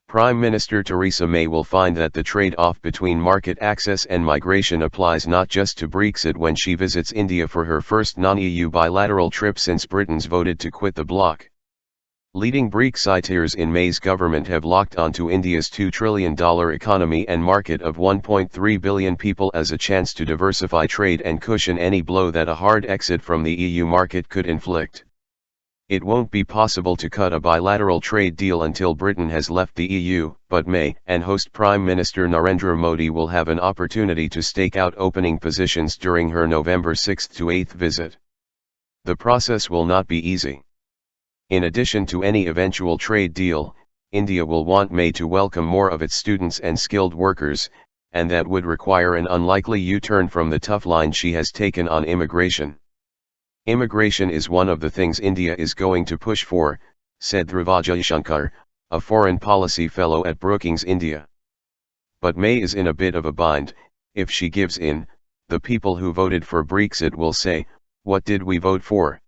Prime Minister Theresa May will find that the trade-off between market access and migration applies not just to Brexit when she visits India for her first non-EU bilateral trip since Britons voted to quit the bloc. Leading Brexiteers in May's government have locked onto India's $2 trillion economy and market of 1.3 billion people as a chance to diversify trade and cushion any blow that a hard exit from the EU market could inflict. It won't be possible to cut a bilateral trade deal until Britain has left the EU, but May and host Prime Minister Narendra Modi will have an opportunity to stake out opening positions during her November 6 to 8 visit. The process will not be easy. In addition to any eventual trade deal, India will want May to welcome more of its students and skilled workers, and that would require an unlikely U-turn from the tough line she has taken on immigration. Immigration is one of the things India is going to push for, said Dhruva Jaishankar, a foreign policy fellow at Brookings, India. But May is in a bit of a bind. If she gives in, the people who voted for Brexit will say, "What did we vote for?"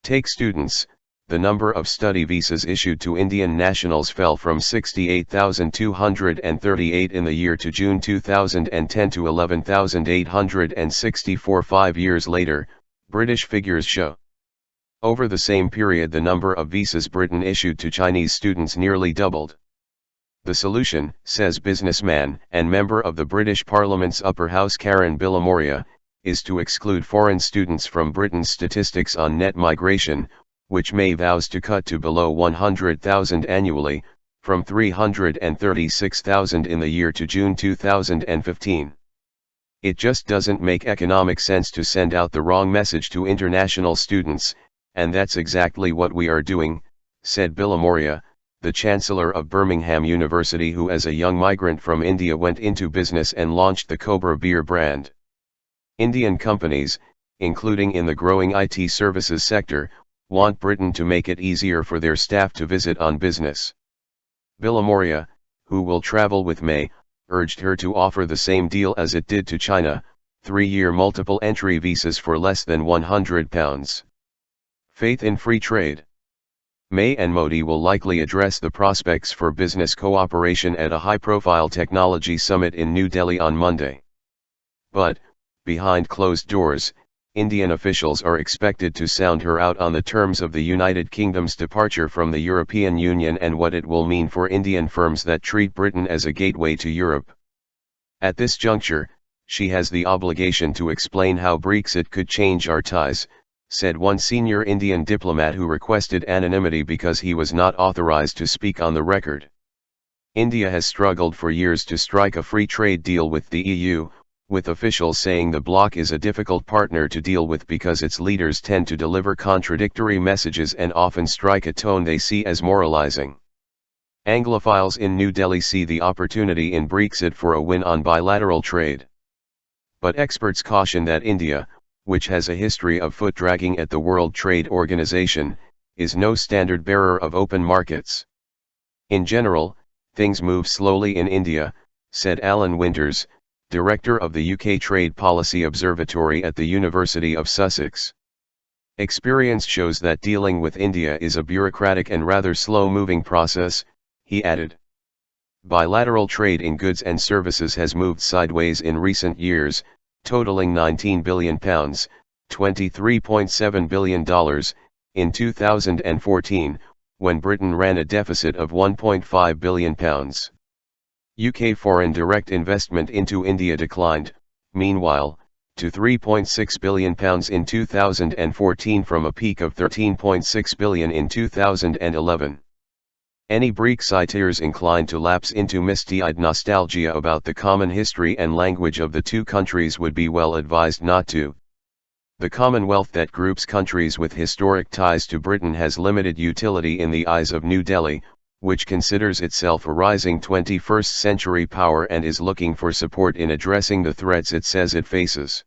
Take students. The number of study visas issued to Indian nationals fell from 68,238 in the year to June 2010 to 11,864 5 years later, British figures show. Over the same period, the number of visas Britain issued to Chinese students nearly doubled. The solution, says businessman and member of the British Parliament's upper house Karen Bilamoria, is to exclude foreign students from Britain's statistics on net migration, which May vows to cut to below 100,000 annually, from 336,000 in the year to June 2015. It just doesn't make economic sense to send out the wrong message to international students, and that's exactly what we are doing, said Bilamoria, the Chancellor of Birmingham University, who as a young migrant from India went into business and launched the Cobra beer brand. Indian companies, including in the growing IT services sector, want Britain to make it easier for their staff to visit on business. Bilamoria, who will travel with May, urged her to offer the same deal as it did to China, 3-year multiple entry visas for less than £100. Faith in free trade. May and Modi will likely address the prospects for business cooperation at a high-profile technology summit in New Delhi on Monday. But, behind closed doors, Indian officials are expected to sound her out on the terms of the United Kingdom's departure from the European Union and what it will mean for Indian firms that treat Britain as a gateway to Europe. At this juncture, she has the obligation to explain how Brexit could change our ties, said one senior Indian diplomat who requested anonymity because he was not authorized to speak on the record. India has struggled for years to strike a free trade deal with the EU, with officials saying the bloc is a difficult partner to deal with because its leaders tend to deliver contradictory messages and often strike a tone they see as moralizing. Anglophiles in New Delhi see the opportunity in Brexit for a win on bilateral trade. But experts caution that India, which has a history of foot-dragging at the World Trade Organization, is no standard bearer of open markets. In general, things move slowly in India, said Alan Winters, Director of the UK Trade Policy Observatory at the University of Sussex. Experience shows that dealing with India is a bureaucratic and rather slow-moving process, he added. Bilateral trade in goods and services has moved sideways in recent years, totaling £19 billion, $23.7 billion, in 2014, when Britain ran a deficit of £1.5 billion. UK foreign direct investment into India declined, meanwhile, to £3.6 billion in 2014 from a peak of £13.6 billion in 2011. Any Brexiteers inclined to lapse into misty-eyed nostalgia about the common history and language of the two countries would be well advised not to. The Commonwealth that groups countries with historic ties to Britain has limited utility in the eyes of New Delhi, which considers itself a rising 21st-century power and is looking for support in addressing the threats it says it faces.